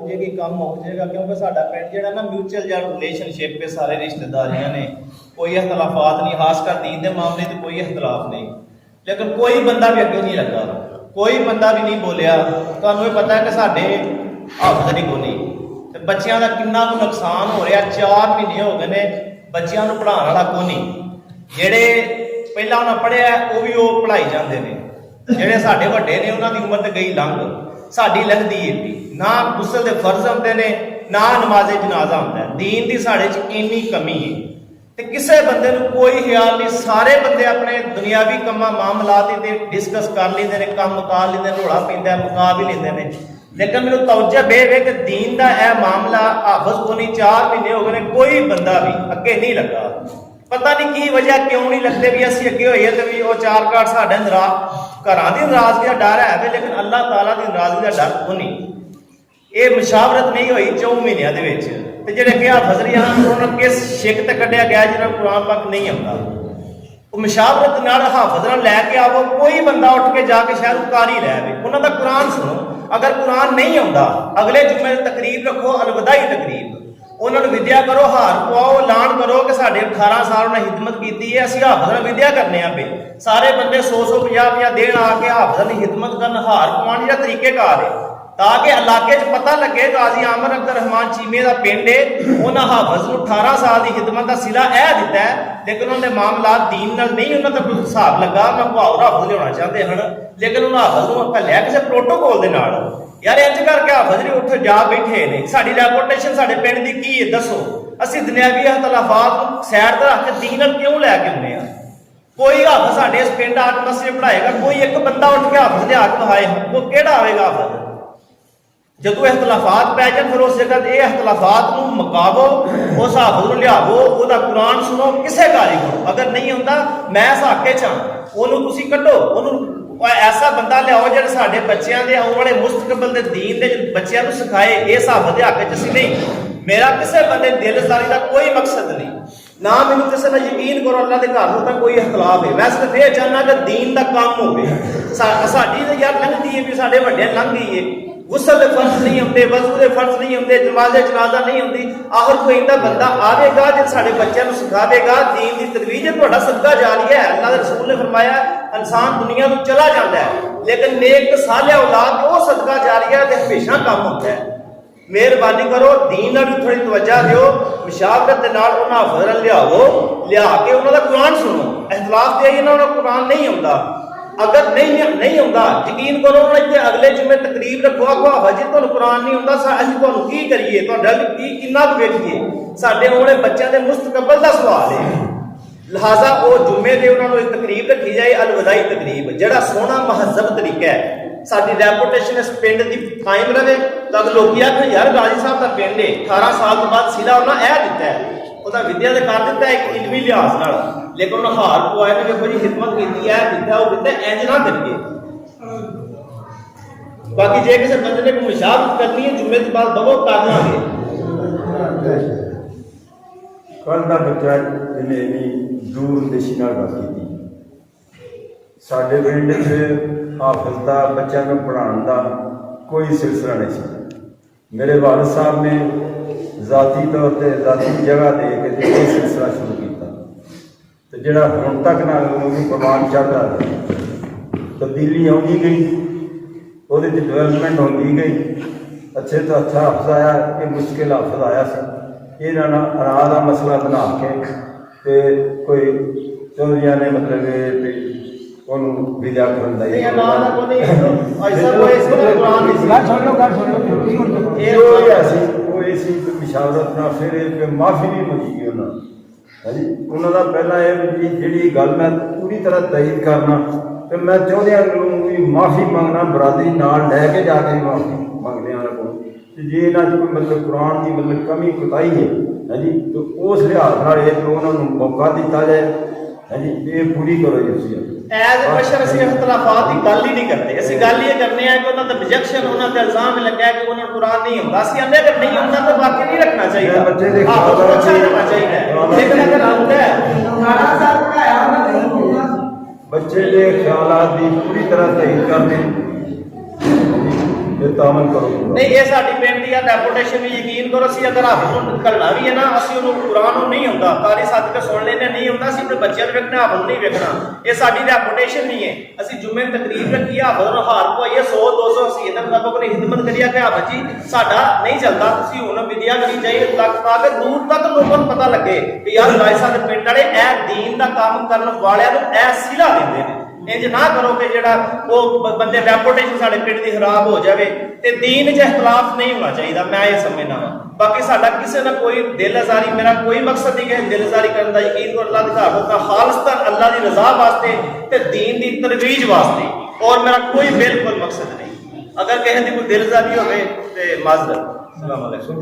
जाएगी, काम मुक जाएगा, क्योंकि साडा पिंड जिहड़ा ना म्यूचुअल जिहा रिलेशनशिप है, सारे रिश्तेदारियां ने, कोई इख्तलाफात नहीं, खासकर दीन के मामले में कोई इख्तलाफ नहीं। लेकिन कोई बंदा भी अगे नहीं लगा, कोई बंदा भी नहीं बोलिया। तुहानूं ये पता है कि साडे हाफिज़ नहीं कोई, ते बच्चियां दा किन्ना कुछ नुकसान हो रहा। 4 महीने हो गए ने बच्चियां नूं पढ़ाउण वाला कोई नहीं। जिहड़े पहलां उन्हां पढ़िया वो भी वो पढ़ाई जाते हैं, जिहड़े साडे वड्डे ने उन्हां दी उम्र ते गई लंघ, साडी लंघदी एडी ना। गुस्ल दे फर्ज आउंदे ने ना नमाज़े जनाजा आउंदा है। दीन दी साडे च इन्नी कमी है ते किसी बंदे नूं कोई ख्याल नहीं। सारे बंदे अपने दुनियावी कम्मां मामलात ते डिस्कस कर लैंदे ने, काम मुका लैंदे, रौला पैंदा मुका भी लैंदे ने। लेकिन मैनूं तवज्जो है कि दीन दा यह मामला हाफिज़ को नहीं 4 महीने हो गए, कोई बंदा भी अगे नहीं लगा। पता नहीं की वजह, क्यों नहीं लगते भी असीं अगे होईए ते भी वो 4 घाट साडे घरां दी नाराज़गी दा डर है, लेकिन अल्लाह ताला दी नाराज़गी दा डर कोई नहीं। ये मुशावरत नहीं हुई 4 महीनों के विच। ते जिहड़े कि हाफिज़ उन्होंने किस शिक ते कढ़िया गया जिन्होंने कुरान पाक नहीं आउंदा, वो मुशावरत नाल हाफिज़ नाल लैके आवो। कोई बंदा उठ के जाके शायद कारी लै आवे, उन्हां दा कुरान सुनो। अगर कुरान नहीं आउंदा अगले जुम्मे तकरीब रखो, अलविदाई तकरीब, उन्होंने विद्या करो, हार पवाओ, ऐलान करो कि साढ़े 18 साल उन्हें खिदमत की है, असं हाफिज़ विद्या करने पे। सारे बंदे 100 50 देन आके हाफिज़ की खिदमत कर, हार पवाने का तरीकेकार है, ताकि इलाके च पता लगे गाजी आमर अब्दुल रहमान चीमे का पिंड है, उन्हें हाफिज़ को 18 साल की खिदमत का सिला यह दिता है। लेकिन उन्होंने मामला दीन नाल नहीं, उन्होंने कोई हिसाब लगा मैं भाव हाफिज़ लिया चाहते हैं, लेकिन उन्होंने हाफिज़ को घलिया किसी प्रोटोकॉल के नाल। यार इंज करके हाफिज़ नहीं उठ जा बैठे ने, साडी रेपुटेशन साडे पिंड दी की है दसो। असीं दुनियावी इख्तलाफात साइड ते रख के दीन नाल क्यों लैके आउंदे आ? कोई हाफिज़ साडे इस पिंड आके मसले पढ़ाएगा, कोई एक बंदा उठ के हाफिज़ लिया के बहाए, वो किहड़ा आवेगा हाफिज़? जदों इख्तलाफात पै जाण फिर उस जगह ये इख्तलाफात नूं मुकावो, उस हाफिज़ नूं लियावो, उहदा कुरान सुनो, किसे गाली करो। अगर नहीं आउंदा मैं इस हक च हां, ओनूं तुसीं कड्ढो, ओनूं ऐसा बंदा लियाओ जिहड़ा साडे बच्चियां दे आउण वाले मुस्तकबल दे दीन दे बच्चियां नूं सिखाए। इस हाफिज़ दे हक च असीं नहीं, मेरा किसी बंदे दिलदारी का कोई मकसद नहीं, ना मैनूं किसी का यकीन करो अल्लाह के घर का कोई इख्तलाफ है। मैं सिर्फ ये चाहना कि दीन का काम होवे। साडी तो यार लंघदी है भी साडे वड्डे लंघ गई है, गुस्ल के फर्ज नहीं आते, वजू के फर्ज नहीं आते, नमाज़े जनाजा नहीं आती। आखिर कोई इंदा बंदा आवेगा जो साडे बच्चों को सिखावेगा दीन की तरवीज, तुहाडा सदका जारिया है। अल्लाह के रसूल ने फरमाया इंसान दुनिया को चला जाता है, लेकिन नेक सालिह औलाद वो सदका जारिया ते हमेशा काम होता है। मेहरबानी करो दीन नाल भी थोड़ी तवज्जो दिओ, मुशावरत दे नाल उन्हां हाफिज़ लियावो, लिया के उन्हां दा कुरान सुनो। इख्तलाफ ते इन्हां दा कुरान नहीं आउंदा, अगर नहीं आउंदा यकीन करो इत्थे अगले जुम्मे तकरीब रखो, आखो हाफिज़ जी तुहानूं कुरान नहीं आउंदा, असीं तुहानूं की करिए, तुहाडा की किन्ना कुछ वेखीए। साडे आउण वाले बच्चों के मुस्तकबल का सवाल है। लिहाजा वो जुम्मे दे उन्होंने एक तकरीब रखी जाए, अलविदाई तकरीब, जिहड़ा सोहना महजब तरीका है। साडी रेपुटेशन इस पिंड की कायम रहे, तब लोग आखन यार गाजी साहब का पिंड है, 18 साल तो बाद सिला उन्हें यह दिता है, वह विद्या का कर दिता एक इलमी लिहाज नाल, लेकिन उन्हें हार पवाए ने देखो जी खिदमत की है, दिता वो दिता, इंज ना करिए। बाकी जे किसी बंदे ने कोई मुशावरत करनी है जुम्मे के बाद बवो कर लांगे। कल का बच्चा जिन्हें इन्नी दूर देशी नाल गल की साडे पिंड च हाफिज़ का बच्चों को पढ़ाने का कोई सिलसिला नहीं सी। मेरे वालिद साहब ने जाती तौर पर जाती जगह दे के ये सिलसिला शुरू किया, तो जोड़ा हुण तक ना प्रमाण चढ़ता तब्दीली आती गई, वो डिवेलपमेंट होती गई, अच्छे तो अच्छा हाफिज़ आया, ये मुश्किल हाफिज़ आया सी। इन्होंने अराह का मसला बना के ते कोई चौधरिया ने मतलब विद्या मुशावरत ना फिर माफ़ी भी मंगी उन्होंने उन्होंने पहला जी गल मैं पूरी तरह तयद करना, तो मैं चौधरिया भी माफ़ी मंगना, बरादरी नाल लैके जाके माफ़ी मंगने उन्होंने को जे इन्होंने कोई मतलब कुरान की मतलब कमी कोताही है जी, तो उस लिहाज नाल उन्होंने मौका दिता जाए जी, ये पूरी करो जी। एज बशर असीं इख्तलाफात की गल ही नहीं करते, असीं गल ये करने हैं कि उन्होंने ऑब्जेक्शन उन्होंने इल्जाम लगा है कि उन्होंने कुरान नहीं आउंदा, असीं आंदे अगर नहीं आउंदा तो बाकी नहीं रखना चाहिए, बच्चे दे आपको अच्छा करना चाहिए। लेकिन अगर आउंदा है 18 साल पढ़ाया बच्चे के ख्यालात की पूरी तरह तयद करने ਤਾਮਨ ਕਰੋ ਪੂਰਾ। ਨਹੀਂ, ਇਹ ਸਾਡੀ ਪਿੰਡ ਦੀ ਆ ਰੈਪੂਟੇਸ਼ਨ ਵੀ, ਯਕੀਨ ਕਰੋ। ਅਸੀਂ ਅਗਰ ਹਾਫਿਜ਼ ਨੂੰ ਘੱਲਣਾ ਵੀ ਹੈ ਨਾ, ਅਸੀਂ ਉਹਨੂੰ ਕੁਰਾਨ ਨੂੰ ਨਹੀਂ ਹੁੰਦਾ, ਕਾਰੀ ਸੱਦ ਕੇ ਸੁਣ ਲੈਣੇ ਨਹੀਂ ਹੁੰਦਾ, ਅਸੀਂ ਆਪਣੇ ਬੱਚਿਆਂ ਨੂੰ ਵੇਖਣਾ, ਹਾਫਿਜ਼ ਨਹੀਂ ਵੇਖਣਾ। ਇਹ ਸਾਡੀ ਰੈਪੂਟੇਸ਼ਨ ਨਹੀਂ ਹੈ। ਅਸੀਂ ਜੁਮੇ ਤਕਰੀਰ ਰੱਖੀ, ਹਾਫਿਜ਼ ਨੂੰ ਹਾਰ ਪਵਾਈਏ 100 200, ਅਸੀਂ ਇਹਦੇ ਮੁਤਾਬਕ ਨੇ ਖਿਦਮਤ ਕਰੀਏ ਕਿ ਹਾਫਿਜ਼ ਜੀ ਸਾਡਾ ਨਹੀਂ ਚੱਲਦਾ, ਤੁਸੀਂ ਹੁਣ ਵਿਦਿਆ ਕਰੀ ਜਾਈਏ ਤਾਂ ਕਿ ਦੂਰ ਤੱਕ ਲੋਕਾਂ ਨੂੰ ਪਤਾ ਲੱਗੇ ਕਿ ਯਾਰ ਰਾਜਸਥਾਨ ਦੇ ਪਿੰਡ ਵਾਲੇ ਇਹ ਦੀਨ ਦਾ ਕੰਮ ਕਰਨ ਵਾਲਿਆਂ ਨੂੰ ਇਹ ਸਿਲਾ ਦਿੰਦੇ ਨੇ। ਇੰਜ ਨਾ ਕਰੋ ਕਿ ਜਿਹੜਾ ਉਹ ਬੰਦੇ ਰੈਪੂਟੇਸ਼ਨ ਸਾਡੇ ਪਿੰਡ ਦੀ ਖਰਾਬ ਹੋ ਜਾਵੇ। ਤੇ ਦੀਨ 'ਚ ਇਖਤਲਾਫ ਨਹੀਂ ਹੋਣਾ ਚਾਹੀਦਾ, ਮੈਂ ਇਹ ਸਮਝਦਾ ਹਾਂ। ਬਾਕੀ ਸਾਡਾ ਕਿਸੇ ਨਾਲ ਕੋਈ ਦਿਲ ਆਜ਼ਾਰੀ, ਮੇਰਾ ਕੋਈ ਮਕਸਦ ਨਹੀਂ ਕਿ ਦਿਲ ਆਜ਼ਾਰੀ ਕਰਨ ਦਾ, ਯਕੀਨ ਕਰੋ ਅੱਲਾਹ ਦੇ ਘਰ ਹੋਗਾ ਖਾਲਿਸਤਾਨ ਅੱਲਾਹ ਦੀ ਰਜ਼ਾ ਵਾਸਤੇ ਤੇ ਦੀਨ ਦੀ ਤਰਵੀਜ ਵਾਸਤੇ, ਔਰ ਮੇਰਾ ਕੋਈ ਬਿਲਕੁਲ ਮਕਸਦ ਨਹੀਂ। ਅਗਰ ਕਿਸੇ ਦੀ ਕੋਈ ਦਿਲ ਆਜ਼ਾਰੀ ਹੋਵੇ ਤੇ ਮਾਜ਼ਰਤ। अस्सलाम वालेकुम।